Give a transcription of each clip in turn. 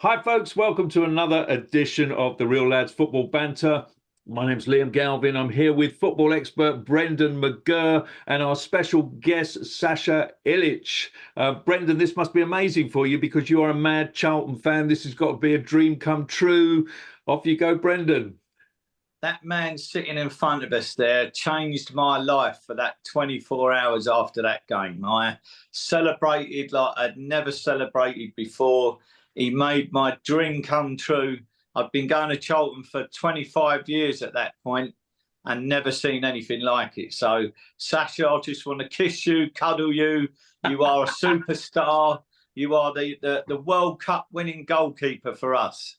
Hi, folks. Welcome to another edition of the Real Lads Football Banter. My name's Liam Galvin. I'm here with football expert Brendan McGirr and our special guest, Sasa Ilic. Brendan, this must be amazing for you because you are a mad Charlton fan. This has got to be a dream come true. Off you go, Brendan. That man sitting in front of us there changed my life for that 24 hours after that game. I celebrated like I'd never celebrated before. He made my dream come true. I've been going to Charlton for 25 years at that point and never seen anything like it. So, Sasha, I just want to kiss you, cuddle you. You are a superstar. You are the World Cup winning goalkeeper for us.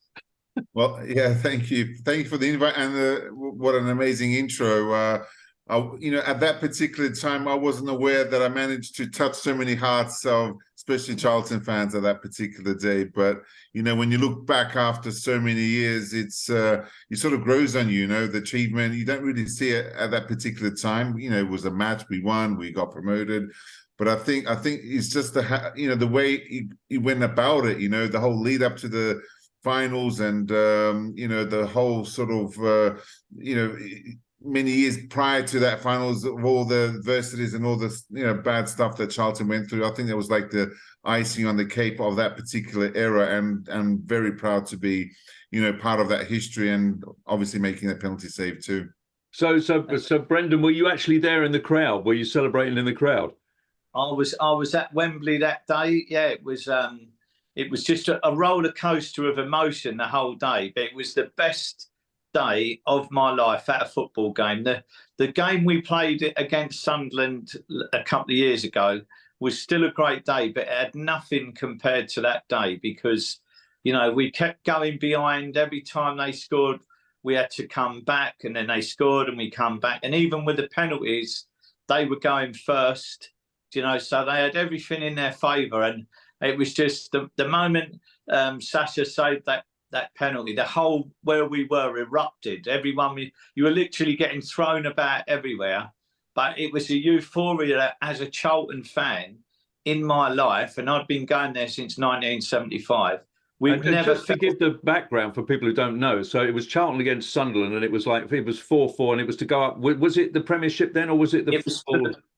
Well, yeah, thank you for the invite, and what an amazing intro. At that particular time, I wasn't aware that I managed to touch so many hearts of, especially Charlton fans, at that particular day. But when you look back after so many years, it sort of grows on you. The achievement, you don't really see it at that particular time. It was a match, we won, we got promoted. But I think it's just the way he went about it. The whole lead up to the finals, and the whole sort of many years prior to that finals, of all the adversities and all the bad stuff that Charlton went through. I think that was like the icing on the cake of that particular era, and I'm very proud to be part of that history, and obviously making that penalty save too. So Brendan, were you actually there in the crowd? Were you celebrating in the crowd? I was at Wembley that day. Yeah, it was just a roller coaster of emotion the whole day, but it was the best day of my life at a football game. The game we played against Sunderland a couple of years ago was still a great day, but it had nothing compared to that day because, we kept going behind. Every time they scored, we had to come back, and then they scored and we come back. And even with the penalties, they were going first, so they had everything in their favour. And it was just the moment Sasha saved that penalty, the whole where we were erupted. Everyone, you were literally getting thrown about everywhere. But it was a euphoria as a Charlton fan in my life, and I'd been going there since 1975. We've never just to give the background for people who don't know. So it was Charlton against Sunderland, and it was 4-4, and it was to go up. Was it the Premiership then, or was it the? It was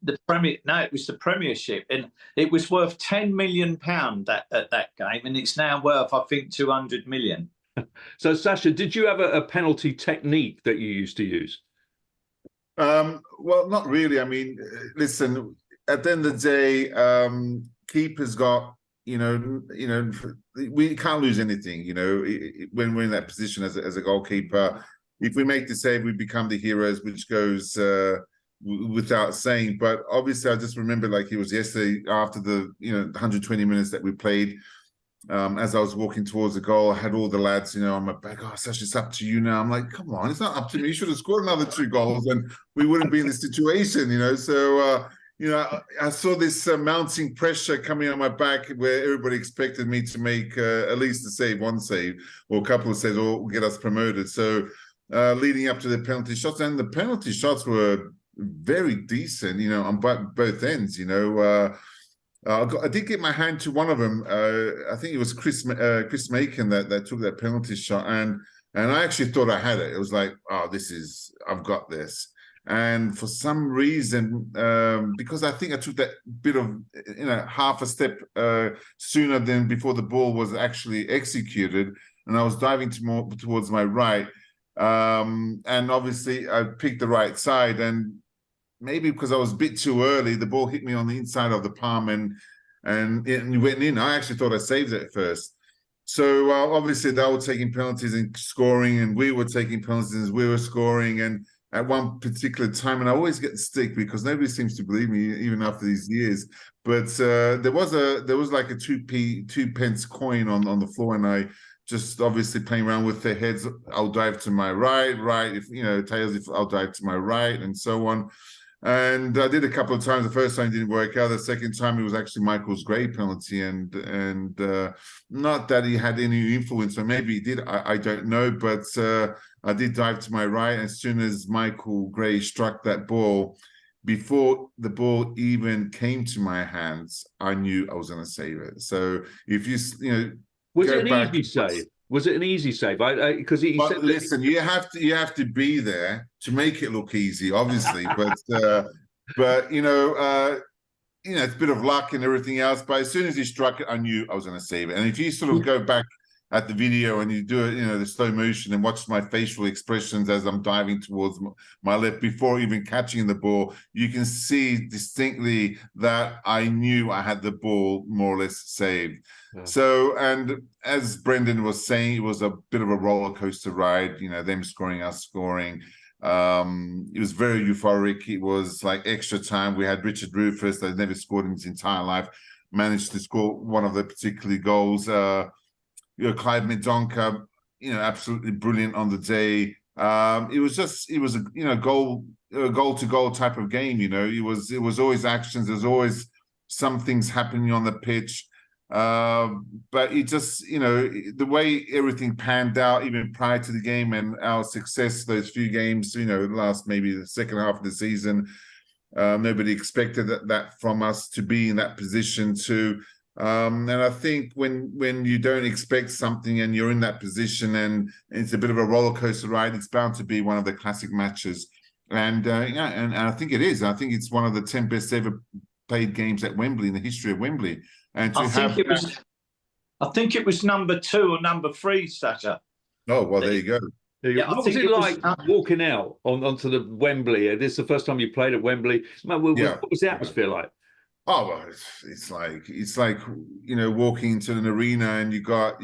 the Premier. No, it was the Premiership, and it was worth £10 million at that game, and it's now worth, I think, 200 million. So, Sasha, did you have a penalty technique that you used to use? Well, not really. I mean, listen. At the end of the day, keepers got. We can't lose anything. When we're in that position as a goalkeeper, if we make the save, we become the heroes, which goes without saying. But obviously, I just remember like it was yesterday after the 120 minutes that we played. As I was walking towards the goal, I had all the lads, on my back. Oh, Sash, it's up to you now. I'm like, come on, it's not up to me. You should have scored another 2 goals, and we wouldn't be in this situation. So. I saw this mounting pressure coming on my back where everybody expected me to make at least one save, or a couple of saves, or get us promoted. So leading up to the penalty shots, and the penalty shots were very decent, on both ends. I did get my hand to one of them. I think it was Chris Macon that took that penalty shot, and I actually thought I had it. It was like, oh, I've got this. And for some reason, because I think I took that bit of, half a step sooner than before the ball was actually executed, and I was diving towards my right. And obviously, I picked the right side, and maybe because I was a bit too early, the ball hit me on the inside of the palm, and it went in. I actually thought I saved it at first. So obviously, they were taking penalties and scoring, and we were taking penalties and we were scoring, and at one particular time, and I always get stick because nobody seems to believe me even after these years. But there was like a 2p coin on the floor, and I just obviously playing around with their heads. I'll dive to my right. If tails, if I'll dive to my right, and so on. And I did a couple of times. The first time didn't work out. The second time it was actually Michael's great penalty, and not that he had any influence, or maybe he did. I don't know, but I did dive to my right. As soon as Michael Gray struck that ball, before the ball even came to my hands, I knew I was going to save it. So if Was go it an back. easy save? Was it an easy save? Because he But said that listen, you have to be there to make it look easy, obviously. But it's a bit of luck and everything else. But as soon as he struck it, I knew I was going to save it. And if you sort of go back at the video and you do it, the slow motion and watch my facial expressions as I'm diving towards my left before even catching the ball, you can see distinctly that I knew I had the ball more or less saved. Yeah. So, and as Brendan was saying, it was a bit of a roller coaster ride, them scoring, us scoring. It was very euphoric. It was like extra time. We had Richard Rufus that had never scored in his entire life, managed to score one of the particular goals. Clive Mendonca, absolutely brilliant on the day. It was a goal to goal type of game. It was always actions. There's always some things happening on the pitch. But it just, the way everything panned out, even prior to the game and our success, those few games, last maybe the second half of the season, nobody expected that from us to be in that position to. And I think when you don't expect something and you're in that position and it's a bit of a roller coaster ride, it's bound to be one of the classic matches. And and I think it is. I think it's one of the 10 best ever played games at Wembley in the history of Wembley. And I think it was number 2 or number 3, Sasha. Oh well, there you go. Yeah, what was it like walking out onto the Wembley? This is the first time you played at Wembley. What was the atmosphere like? Oh well, it's like walking into an arena and you've got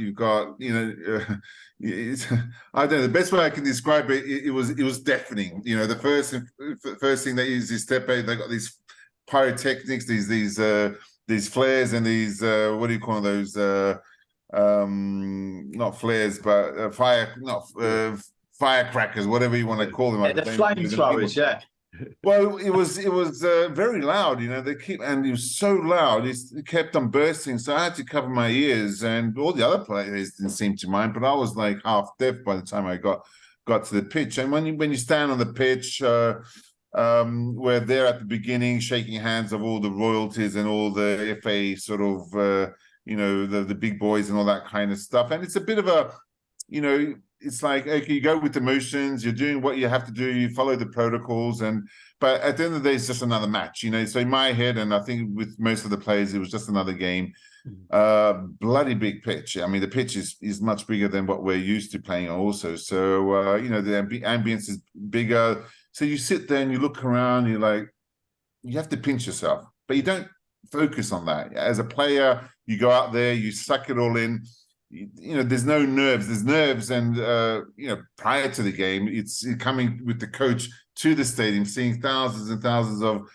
it's, I don't know, the best way I can describe it. It was deafening. The first thing they use is step out. They got these pyrotechnics, these flares and these what do you call those? Not flares, but firecrackers, whatever you want to call them. The flamethrowers, yeah. Well, it was very loud, it was so loud, it kept on bursting. So I had to cover my ears, and all the other players didn't seem to mind, but I was like half deaf by the time I got to the pitch. And when you stand on the pitch, we're there at the beginning, shaking hands of all the royalties and all the FA sort of, the big boys and all that kind of stuff. And it's a bit of a, it's like, okay, you go with the motions, you're doing what you have to do, you follow the protocols, but at the end of the day, it's just another match, So in my head, and I think with most of the players, it was just another game. Bloody big pitch. I mean, the pitch is much bigger than what we're used to playing also. So, the ambience is bigger. So you sit there and you look around, you're like, you have to pinch yourself, but you don't focus on that. As a player, you go out there, you suck it all in. There's no nerves. There's nerves, and prior to the game, it's coming with the coach to the stadium, seeing thousands and thousands of,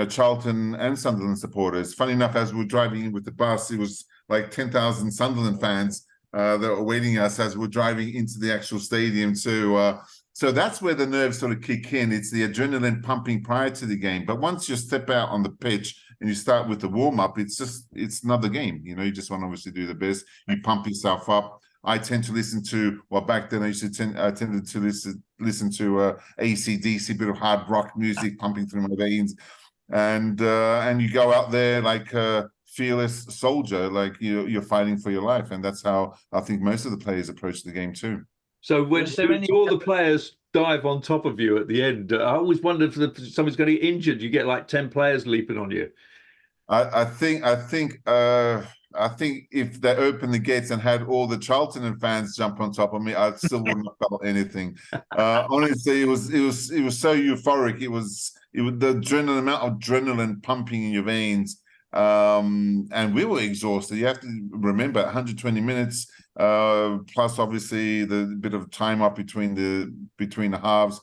Charlton and Sunderland supporters. Funny enough, as we were driving in with the bus, it was like 10,000 Sunderland fans that were waiting us as we're driving into the actual stadium. So that's where the nerves sort of kick in. It's the adrenaline pumping prior to the game. But once you step out on the pitch and you start with the warm-up, it's another game. You just want to obviously do the best. You pump yourself up. I tend to listen to, back then I tended to listen to AC/DC, bit of hard rock music pumping through my veins. And you go out there like a fearless soldier, like you're fighting for your life. And that's how I think most of the players approach the game too. So when all the players dive on top of you at the end, I always wondered if somebody's going to get injured. You get like 10 players leaping on you. I think if they opened the gates and had all the Charlton fans jump on top of me, I still wouldn't have felt anything. Honestly, it was so euphoric. It was the amount of adrenaline pumping in your veins. And we were exhausted. You have to remember 120 minutes, plus obviously the bit of time up between the halves.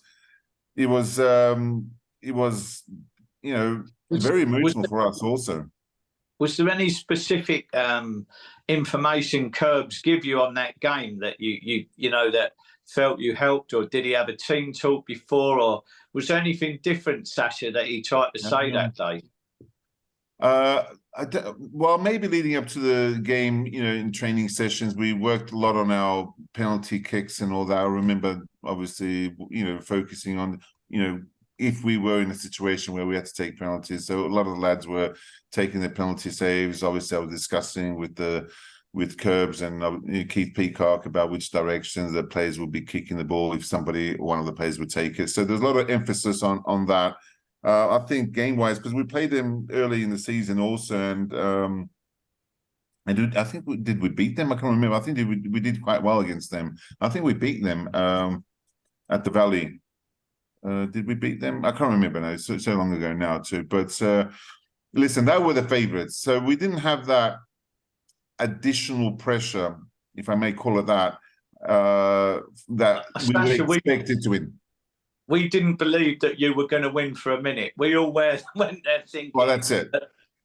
It was very emotional for us also. Was there any specific information Curbs give you on that game that you that felt you helped, or did he have a team talk before, or was there anything different, Sasha, that he tried to say that day? Well, maybe leading up to the game, in training sessions, we worked a lot on our penalty kicks and all that. I remember, obviously, focusing on, if we were in a situation where we had to take penalties. So a lot of the lads were taking the penalty saves. Obviously, I was discussing with the with Curbs and Keith Peacock about which directions the players would be kicking the ball if one of the players would take it. So there's a lot of emphasis on that. I think game-wise, because we played them early in the season also, and I think did we beat them? I can't remember. I think we did quite well against them. I think we beat them at the Valley. Did we beat them? I can't remember now. It's so long ago now too. But listen, that were the favourites. So we didn't have that additional pressure, if I may call it that, that we were expected to win. We didn't believe that you were going to win for a minute. We all went there thinking. Well, that's it.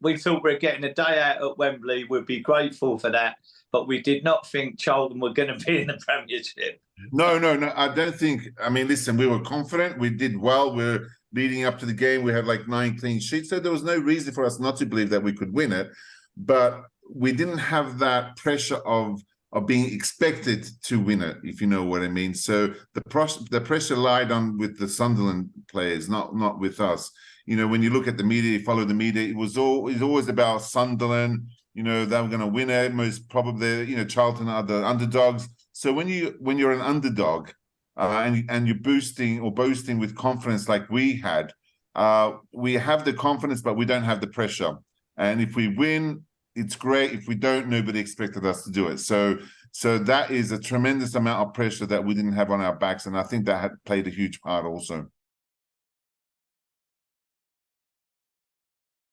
We thought we were getting a day out at Wembley. We'd be grateful for that. But we did not think Charlton were going to be in the Premiership. No. I don't think. I mean, listen, we were confident. We did well. We're leading up to the game. We had like 9 clean sheets. So there was no reason for us not to believe that we could win it. But we didn't have that pressure of being expected to win it, if you know what I mean. So the pressure lied on with the Sunderland players, not with us. You know, when you look at the media, you follow the media, it was always about Sunderland. You know, they were going to win it. Most probably, you know, Charlton are the underdogs. So when you're an underdog and you're boasting with confidence like we had, we have the confidence, but we don't have the pressure. And if we win, it's great. If we don't, nobody expected us to do it. So that is a tremendous amount of pressure that we didn't have on our backs, and I think that had played a huge part also.